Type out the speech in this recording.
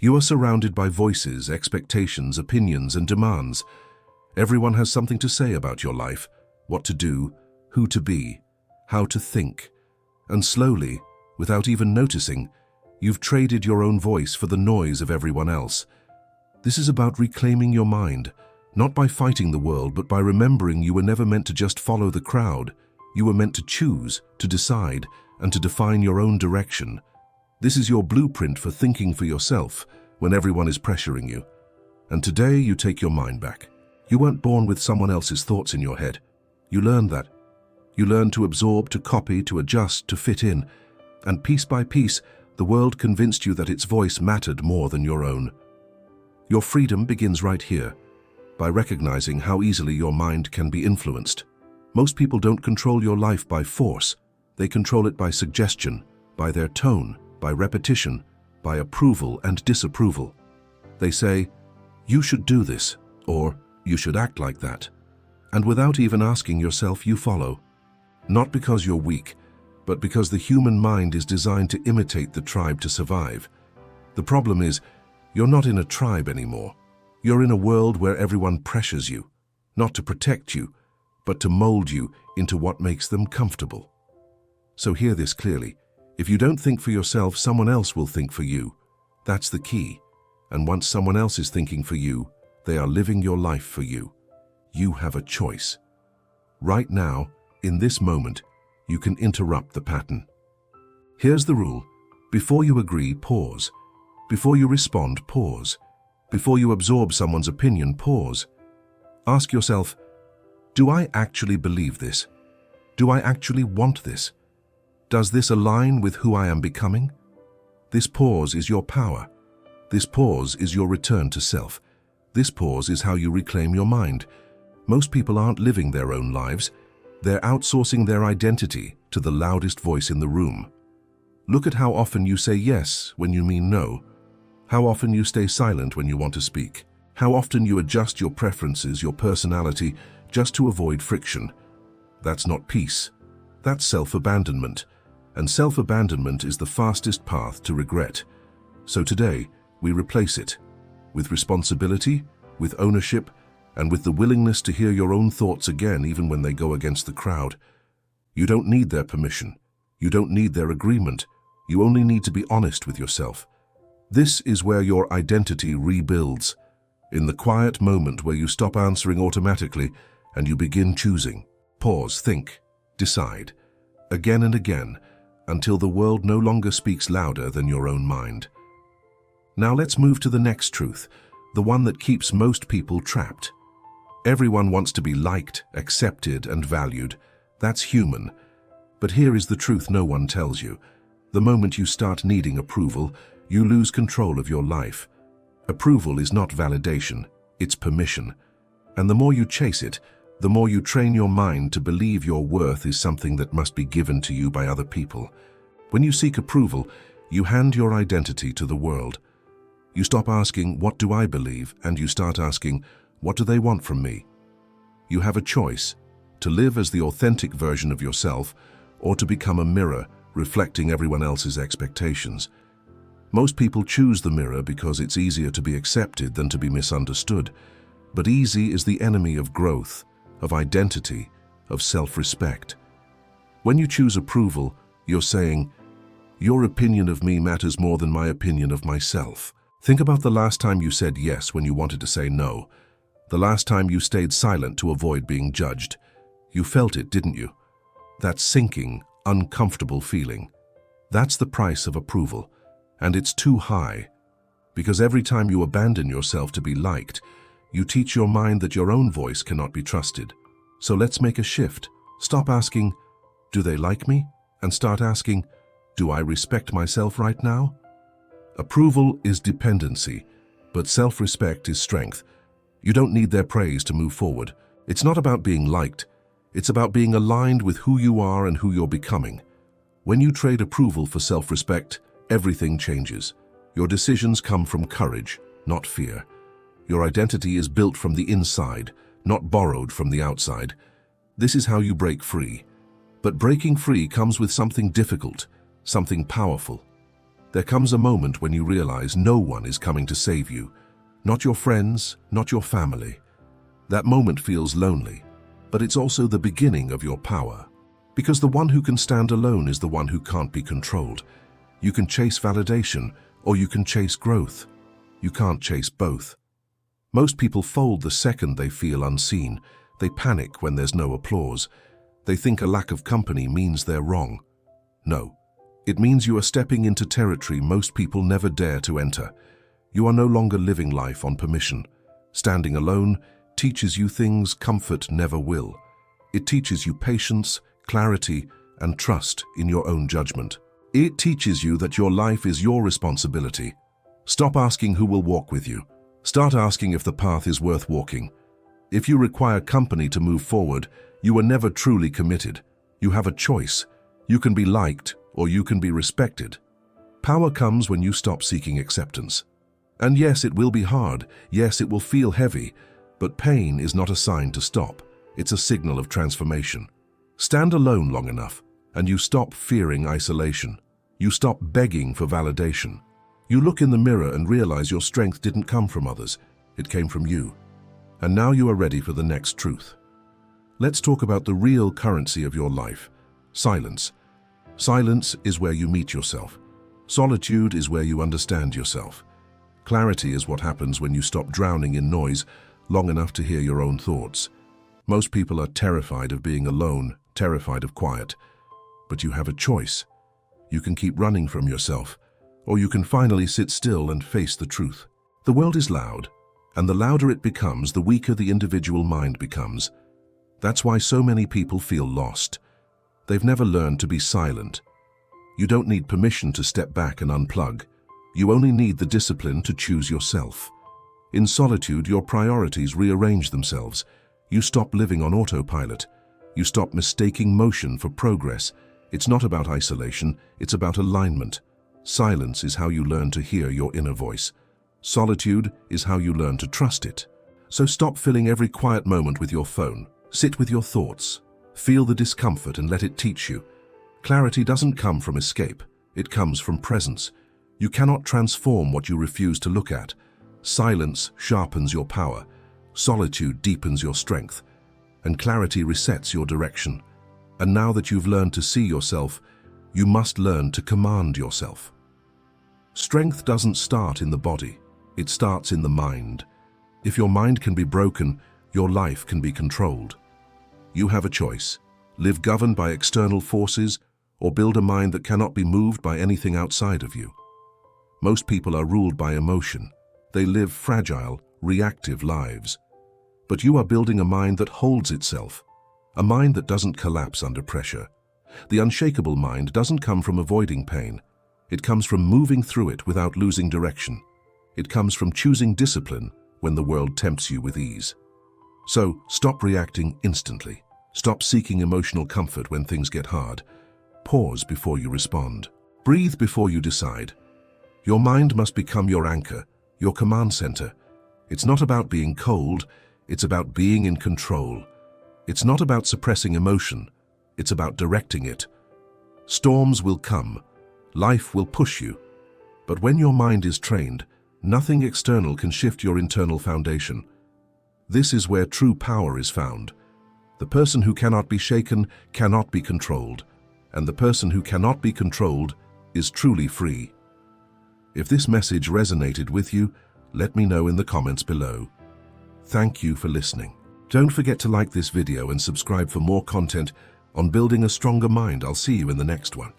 You are surrounded by voices, expectations, opinions, and demands. Everyone has something to say about your life, what to do, who to be, how to think. And slowly, without even noticing, you've traded your own voice for the noise of everyone else. This is about reclaiming your mind, not by fighting the world, but by remembering you were never meant to just follow the crowd. You were meant to choose, to decide, and to define your own direction. This is your blueprint for thinking for yourself when everyone is pressuring you. And today you take your mind back. You weren't born with someone else's thoughts in your head. You learned that. You learned to absorb, to copy, to adjust, to fit in. And piece by piece, the world convinced you that its voice mattered more than your own. Your freedom begins right here, by recognizing how easily your mind can be influenced. Most people don't control your life by force. They control it by suggestion, by their tone, by repetition, by approval and disapproval. They say, "You should do this," or "You should act like that." And without even asking yourself, you follow. Not because you're weak, but because the human mind is designed to imitate the tribe to survive. The problem is, you're not in a tribe anymore. You're in a world where everyone pressures you, not to protect you, but to mold you into what makes them comfortable. So hear this clearly. If you don't think for yourself, someone else will think for you. That's the key. And once someone else is thinking for you, they are living your life for you. You have a choice. Right now, in this moment, you can interrupt the pattern. Here's the rule. Before you agree, pause. Before you respond, pause. Before you absorb someone's opinion, pause. Ask yourself, do I actually believe this? Do I actually want this? Does this align with who I am becoming? This pause is your power. This pause is your return to self. This pause is how you reclaim your mind. Most people aren't living their own lives. They're outsourcing their identity to the loudest voice in the room. Look at how often you say yes when you mean no. How often you stay silent when you want to speak. How often you adjust your preferences, your personality, just to avoid friction. That's not peace. That's self-abandonment. And self-abandonment is the fastest path to regret. So today, we replace it with responsibility, with ownership, and with the willingness to hear your own thoughts again even when they go against the crowd. You don't need their permission. You don't need their agreement. You only need to be honest with yourself. This is where your identity rebuilds, in the quiet moment where you stop answering automatically and you begin choosing. Pause, think, decide, again and again, until the world no longer speaks louder than your own mind. Now let's move to the next truth, the one that keeps most people trapped. Everyone wants to be liked, accepted, and valued. That's human. But here is the truth no one tells you. The moment you start needing approval, you lose control of your life. Approval is not validation, it's permission. And the more you chase it, the more you train your mind to believe your worth is something that must be given to you by other people. When you seek approval, you hand your identity to the world. You stop asking, "What do I believe?" and you start asking, "What do they want from me?" You have a choice, to live as the authentic version of yourself or to become a mirror reflecting everyone else's expectations. Most people choose the mirror because it's easier to be accepted than to be misunderstood. But easy is the enemy of growth, of identity, of self-respect. When you choose approval, you're saying, "Your opinion of me matters more than my opinion of myself." Think about the last time you said yes when you wanted to say no. The last time you stayed silent to avoid being judged. You felt it, didn't you? That sinking, uncomfortable feeling. That's the price of approval. And it's too high. Because every time you abandon yourself to be liked, you teach your mind that your own voice cannot be trusted. So let's make a shift. Stop asking, "Do they like me?" and start asking, "Do I respect myself right now?" Approval is dependency, but self-respect is strength. You don't need their praise to move forward. It's not about being liked. It's about being aligned with who you are and who you're becoming. When you trade approval for self-respect, everything changes. Your decisions come from courage, not fear. Your identity is built from the inside, not borrowed from the outside. This is how you break free. But breaking free comes with something difficult, something powerful. There comes a moment when you realize no one is coming to save you. Not your friends, not your family. That moment feels lonely, but it's also the beginning of your power. Because the one who can stand alone is the one who can't be controlled. You can chase validation, or you can chase growth. You can't chase both. Most people fold the second they feel unseen. They panic when there's no applause. They think a lack of company means they're wrong. No, it means you are stepping into territory most people never dare to enter. You are no longer living life on permission. Standing alone teaches you things comfort never will. It teaches you patience, clarity, and trust in your own judgment. It teaches you that your life is your responsibility. Stop asking who will walk with you. Start asking if the path is worth walking. If you require company to move forward, you are never truly committed. You have a choice. You can be liked or you can be respected. Power comes when you stop seeking acceptance. And yes, it will be hard. Yes, it will feel heavy. But pain is not a sign to stop. It's a signal of transformation. Stand alone long enough, and you stop fearing isolation. You stop begging for validation. You look in the mirror and realize your strength didn't come from others. It came from you. And now you are ready for the next truth. Let's talk about the real currency of your life. Silence. Silence is where you meet yourself. Solitude is where you understand yourself. Clarity is what happens when you stop drowning in noise long enough to hear your own thoughts. Most people are terrified of being alone, terrified of quiet. But you have a choice. You can keep running from yourself, or you can finally sit still and face the truth. The world is loud, and the louder it becomes, the weaker the individual mind becomes. That's why so many people feel lost. They've never learned to be silent. You don't need permission to step back and unplug. You only need the discipline to choose yourself. In solitude, your priorities rearrange themselves. You stop living on autopilot. You stop mistaking motion for progress. It's not about isolation, it's about alignment. Silence is how you learn to hear your inner voice. Solitude is how you learn to trust it. So stop filling every quiet moment with your phone. Sit with your thoughts. Feel the discomfort and let it teach you. Clarity doesn't come from escape. It comes from presence. You cannot transform what you refuse to look at. Silence sharpens your power. Solitude deepens your strength. And clarity resets your direction. And now that you've learned to see yourself, you must learn to command yourself. Strength doesn't start in the body. It starts in the mind. If your mind can be broken, your life can be controlled. You have a choice. Live governed by external forces, or build a mind that cannot be moved by anything outside of you. Most people are ruled by emotion. They live fragile, reactive lives. But you are building a mind that holds itself, a mind that doesn't collapse under pressure. The unshakable mind doesn't come from avoiding pain. It comes from moving through it without losing direction. It comes from choosing discipline when the world tempts you with ease. So, stop reacting instantly. Stop seeking emotional comfort when things get hard. Pause before you respond. Breathe before you decide. Your mind must become your anchor, your command center. It's not about being cold, it's about being in control. It's not about suppressing emotion, it's about directing it. Storms will come, life will push you. But when your mind is trained, nothing external can shift your internal foundation. This is where true power is found. The person who cannot be shaken cannot be controlled, and the person who cannot be controlled is truly free. If this message resonated with you, let me know in the comments below. Thank you for listening. Don't forget to like this video and subscribe for more content on building a stronger mind. I'll see you in the next one.